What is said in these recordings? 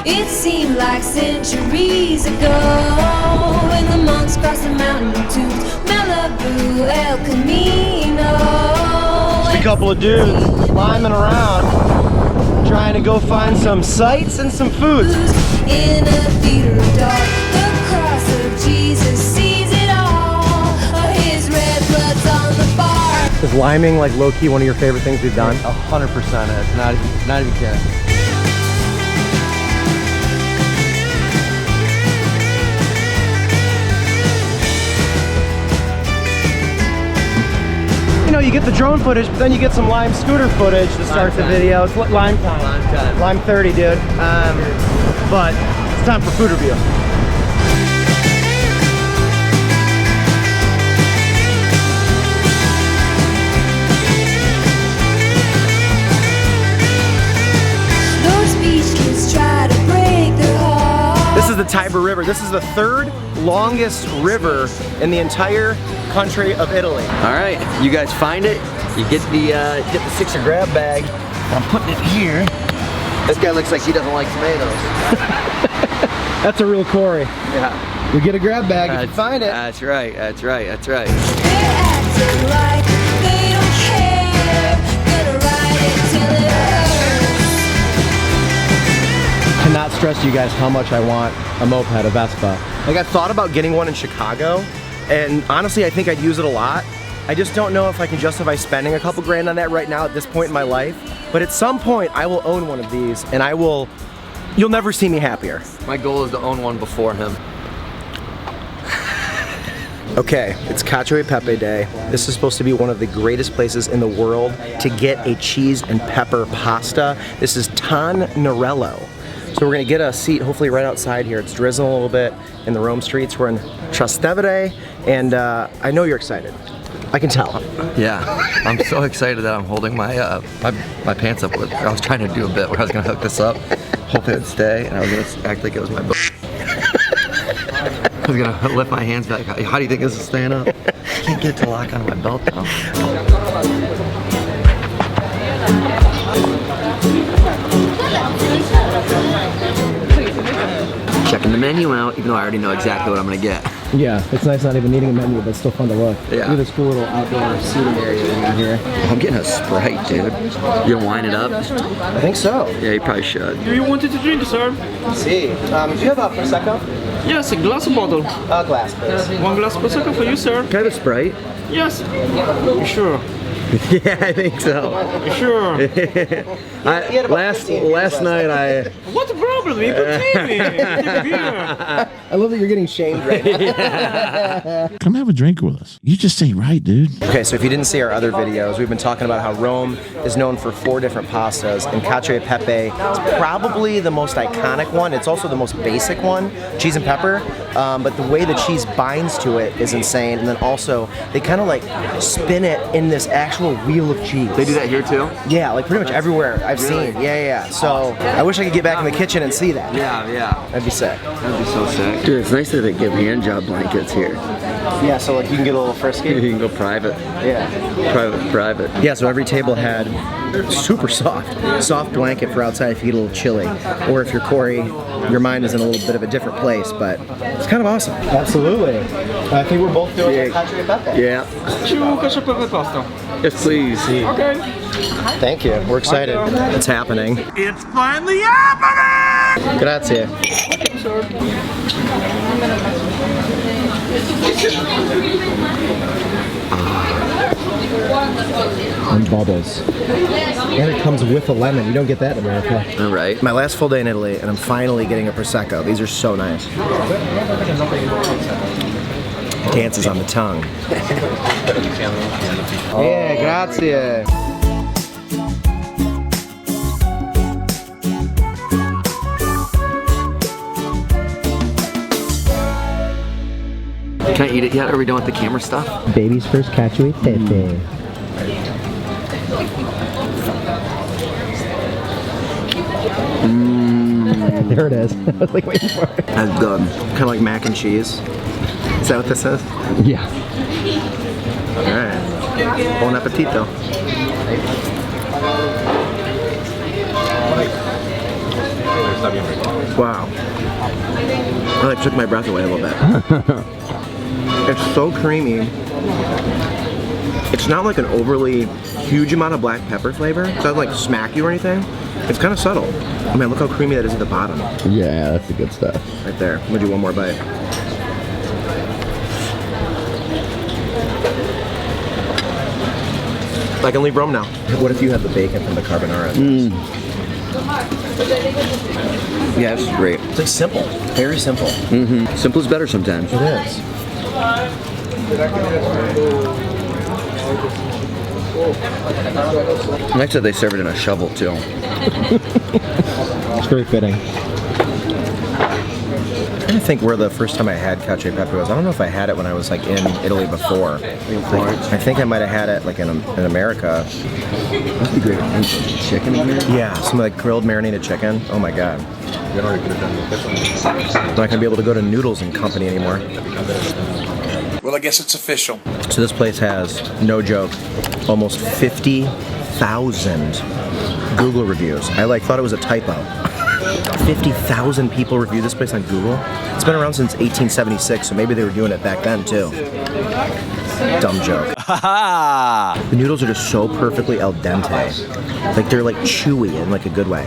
It seemed like centuries ago when the monks crossed the mountain to Malibu, El Camino. Just a couple of dudes climbing around, trying to go find some sights and some food. In a theater dark, the cross of Jesus sees it all. His red blood's on the bar. Is liming like low-key one of your favorite things we've done? 100%. It's not even kidding. You know, you get the drone footage, but then you get some Lime scooter footage to start the video. It's Lime time. Lime time. Lime 30, dude. But it's time for food review. Those beach kids try to break their heart. This is the Tiber River. This is the third longest river in the entire country of Italy. All right, you guys find it. You get the 6er grab bag. I'm putting it here. This guy looks like he doesn't like tomatoes. That's a real Corey. Yeah. We get a grab bag if you find it. That's right. That's right. That's right. They're acting like they don't care. Gonna ride it till it hurts. Cannot stress to you guys how much I want a moped, a Vespa. Like, I thought about getting one in Chicago, and honestly I think I'd use it a lot. I just don't know if I can justify spending a couple grand on that right now at this point in my life. But at some point I will own one of these, and you'll never see me happier. My goal is to own one before him. Okay, it's Cacio E Pepe Day. This is supposed to be one of the greatest places in the world to get a cheese and pepper pasta. This is Tonnarello. So we're gonna get a seat hopefully right outside here. It's drizzling a little bit in the Rome streets. We're in Trastevere, and I know you're excited. I can tell. Yeah, I'm so excited that I'm holding my my pants up with. I was trying to do a bit where I was gonna hook this up, hope it would stay, and I was gonna act like it was my boat. I was gonna lift my hands back. How do you think this is staying up? I can't get it to lock onto my belt now. Checking the menu out, even though I already know exactly what I'm gonna get. Yeah, it's nice not even needing a menu, but it's still fun to look. Yeah. Look at this cool little outdoor seating area in here. I'm getting a Sprite, dude. You gonna wine it up? I think so. Yeah, you probably should. Do you wanted to drink, sir? See, do you have a Prosecco? Yes, a glass bottle. A glass, please. One glass Prosecco for you, sir. Can I have a Sprite? Yes. You sure? Yeah, I think so. You sure? Last night I... What problem? You could take me. Take a beer. I love that you're getting shamed right now. Come have a drink with us. You just ain't right, dude. Okay, so if you didn't see our other videos, we've been talking about how Rome is known for 4 different pastas, and Cacio E Pepe is probably the most iconic one. It's also the most basic one, cheese and pepper, but the way the cheese binds to it is insane, and then also they kind of like spin it in this actual wheel of cheese. They do that here too? Yeah, like pretty much everywhere I've seen. Yeah. So I wish I could get back in the kitchen and see that. Yeah. That'd be sick. That'd be so sick. Dude, it's nice that they give hand job blankets here. Yeah, so like you can get a little frisky. You can go private. Yeah. Private. Yeah, so every table had super soft blanket for outside if you get a little chilly. Or if you're Corey, your mind is in a little bit of a different place, but it's kind of awesome. Absolutely. I think we're both doing Cacio E Pepe. Yeah. 2 cacio e pepe pasta. Yes, please. Okay. Thank you. We're excited. It's happening. It's finally happening! Grazie. And bubbles. And it comes with a lemon. You don't get that in America. All right. My last full day in Italy, and I'm finally getting a Prosecco. These are so nice. Dances on the tongue. Yeah, grazie. Can I eat it yet? Are we done with the camera stuff? Baby's first Cacio E Pepe. There it is. I was like waiting for it. That's good. Kind of like mac and cheese. Is that what this is? Yeah. Alright. Bon appetito. Wow. Well, it took my breath away a little bit. It's so creamy. It's not like an overly huge amount of black pepper flavor. It doesn't like smack you or anything. It's kind of subtle. I mean, look how creamy that is at the bottom. Yeah, that's the good stuff. Right there. I'm gonna do one more bite. I can leave Rome now. What if you had the bacon from the carbonara? Yeah, this is great. It's like simple. Very simple. Simple is better sometimes. It is. Nice that they serve it in a shovel too. It's very fitting. I think where the first time I had Cacio E Pepe was. I don't know if I had it when I was like in Italy before. In Florence. I think I might have had it like in America. That'd be great. Chicken in here? Yeah, some like grilled marinated chicken. Oh my god. I'm not gonna be able to go to Noodles and Company anymore. Well, I guess it's official. So this place has, no joke, almost 50,000 Google reviews. I thought it was a typo. 50,000 people review this place on Google. It's been around since 1876, so maybe they were doing it back then too. Dumb joke. The noodles are just so perfectly al dente. Like they're like chewy in like a good way.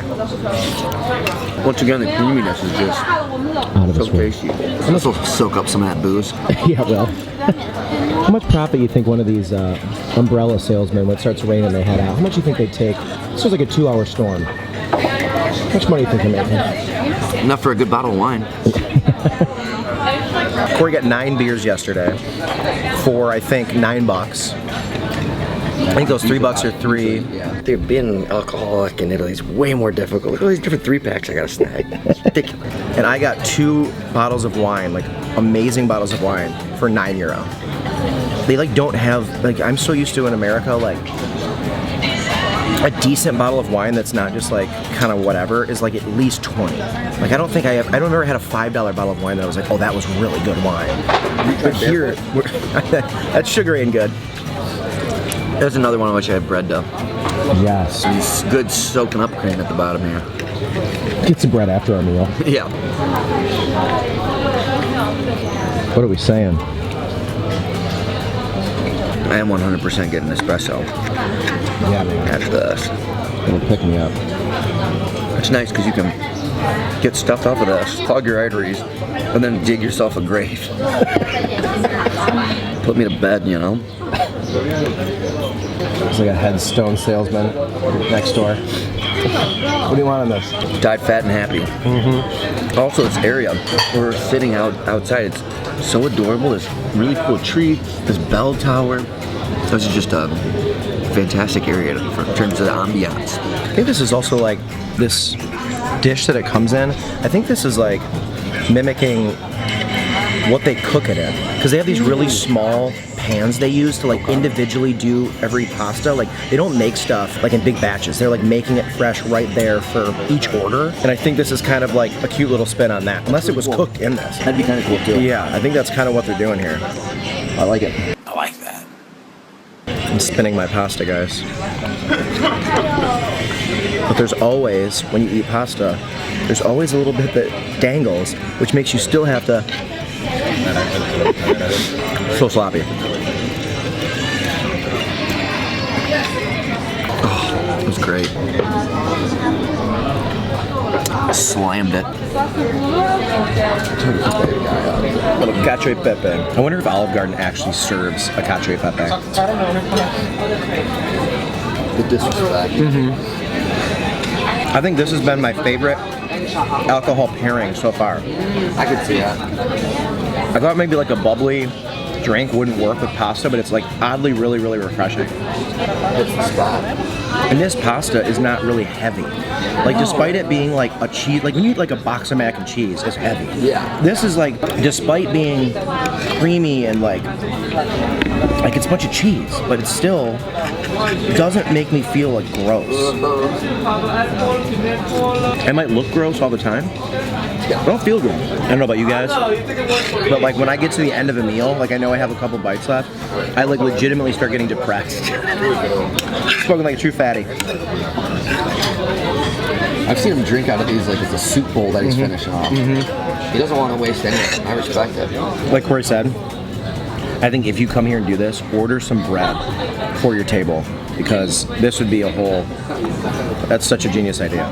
Once again, the creaminess is just Out of so this world. tasty. And this will soak up some of that booze. Yeah, well. How much profit you think one of these umbrella salesmen, when it starts raining, they head out? How much do you think they take? This was like a 2-hour storm. How much money do you think they're making? Enough for a good bottle of wine. Corey got 9 beers yesterday for, I think, $9. I think those $3 are 3. Yeah. Dude, being an alcoholic in Italy is way more difficult. Look at all these different 3-packs I gotta snag. It's ridiculous. And I got 2 bottles of wine, like amazing bottles of wine, for €9. They like don't have, like I'm so used to in America, like a decent bottle of wine that's not just like kind of whatever is like at least 20. Like I don't ever had a $5 bottle of wine that I was like, oh, that was really good wine. But here, that sugar ain't good. There's another one I wish I had bread though. Yes. It's good soaking up cream at the bottom here. Get some bread after our meal. Yeah. What are we saying? I am 100% getting espresso Yeah, man. after this. It'll pick me up. It's nice because you can get stuff off of this, clog your arteries, and then dig yourself a grave. Put me to bed, you know? It's like a headstone salesman next door. What do you want on this? Died fat and happy. Also, this area where we're sitting outside, it's so adorable. This really cool tree, this bell tower. This is just a fantastic area in terms of the ambiance. I think this is also like this dish that it comes in. I think this is like mimicking what they cook it in, because they have these really small pans they use to like individually do every pasta. Like they don't make stuff like in big batches. They're like making it fresh right there for each order. And I think this is kind of like a cute little spin on that, unless it was cooked in this. That'd be kind of cool too. Yeah, I think that's kind of what they're doing here. I like it. I like that. I'm spinning my pasta, guys. But there's always, when you eat pasta, there's always a little bit that dangles, which makes you still have to. So sloppy. Oh, it was great. Slammed it. Little Cacio E Pepe. I wonder if Olive Garden actually serves a Cacio E Pepe. The disrespect. I think this has been my favorite alcohol pairing so far. I could see that. I thought maybe like a bubbly drink wouldn't work with pasta, but it's like oddly really, really refreshing. It's the spot. And this pasta is not really heavy. Like despite it being like a cheese, like when you eat like a box of mac and cheese, it's heavy. Yeah. This is like, despite being creamy and like it's a bunch of cheese, but it still doesn't make me feel like gross. I might look gross all the time, I don't feel good. I don't know about you guys, but like when I get to the end of a meal, like I know I have a couple bites left, I like legitimately start getting depressed. Spoken like a true fatty. I've seen him drink out of these like it's a soup bowl that he's finishing off. He doesn't want to waste anything. I respect it. Like Corey said, I think if you come here and do this, order some bread for your table, because this would be a whole, that's such a genius idea.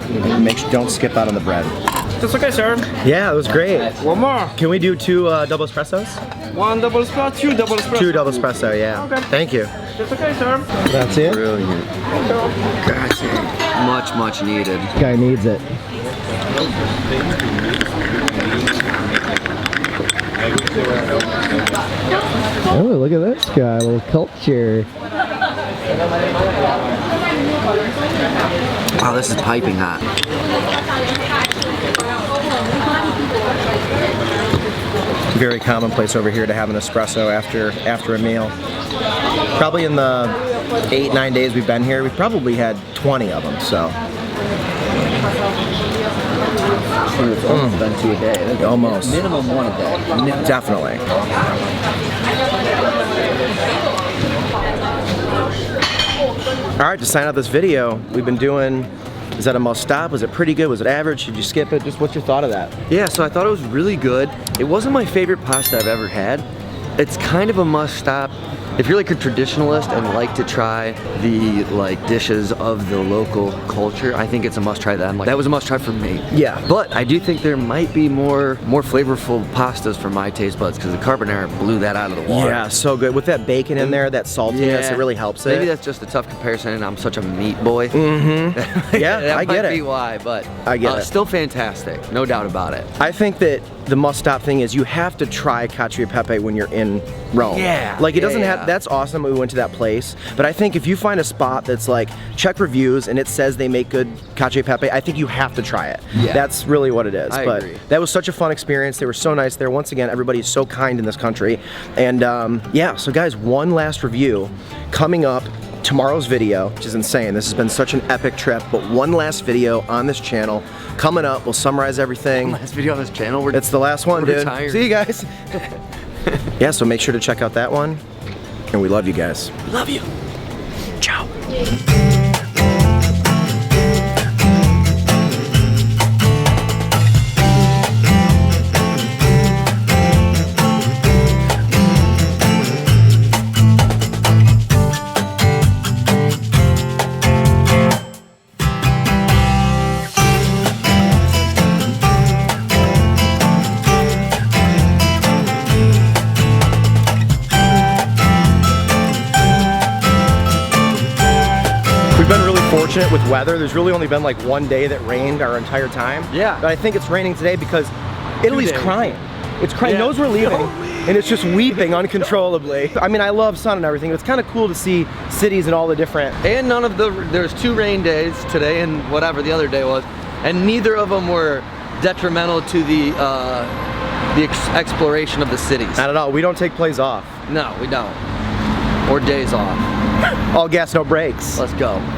Don't skip out on the bread. That's okay, sir. Yeah, it was great. One more. Can we do 2 double espressos? 1 double espresso, 2 double espresso. 2 double espresso, yeah. Okay. Thank you. That's okay, sir. That's it? Brilliant. Much, much needed. This guy needs it. Oh, look at this guy, a little culture. Wow, this is piping hot. Very commonplace over here to have an espresso after a meal. Probably in the 8-9 days we've been here, we've probably had 20 of them, so. It's almost been 2 a day. Almost. Minimum 1 a day. Definitely. Alright, to sign out this video, we've been doing, is that a must stop? Was it pretty good? Was it average? Should you skip it? Just what's your thought of that? Yeah, so I thought it was really good. It wasn't my favorite pasta I've ever had. It's kind of a must stop. If you're like a traditionalist and like to try the like dishes of the local culture, I think it's a must try them. Like that was a must try for me. Yeah. But I do think there might be more flavorful pastas for my taste buds, because the carbonara blew that out of the water. Yeah, so good. With that bacon in there, that saltiness, it really helps it. Maybe that's just a tough comparison and I'm such a meat boy. Yeah, that I get might it. be why, but I get it. Still fantastic, no doubt about it. I think that the must-stop thing is you have to try Cacio E Pepe when you're in Rome. Yeah, like it doesn't yeah. have. That's awesome. We went to that place, but I think if you find a spot that's like check reviews and it says they make good Cacio E Pepe, I think you have to try it. Yeah. That's really what it is. I but agree. that was such a fun experience. They were so nice there. Once again, everybody's so kind in this country. And yeah, so guys, one last review coming up. Tomorrow's video, which is insane. This has been such an epic trip, but one last video on this channel coming up. We'll summarize everything. Last video on this channel. It's the last one, dude. retired. See you guys. Yeah, so make sure to check out that one. And we love you guys. Love you. Ciao. Fortunate with weather. There's really only been like one day that rained our entire time. Yeah. But I think it's raining today because Italy's crying. It's crying. Yeah. Knows we're leaving, and it's just weeping uncontrollably. I mean, I love sun and everything. It's kind of cool to see cities and all the different. And none of there's 2 rain days today and whatever the other day was, and neither of them were detrimental to the exploration of the cities. Not at all. We don't take plays off. No, we don't. Or days off. All gas, no brakes. Let's go.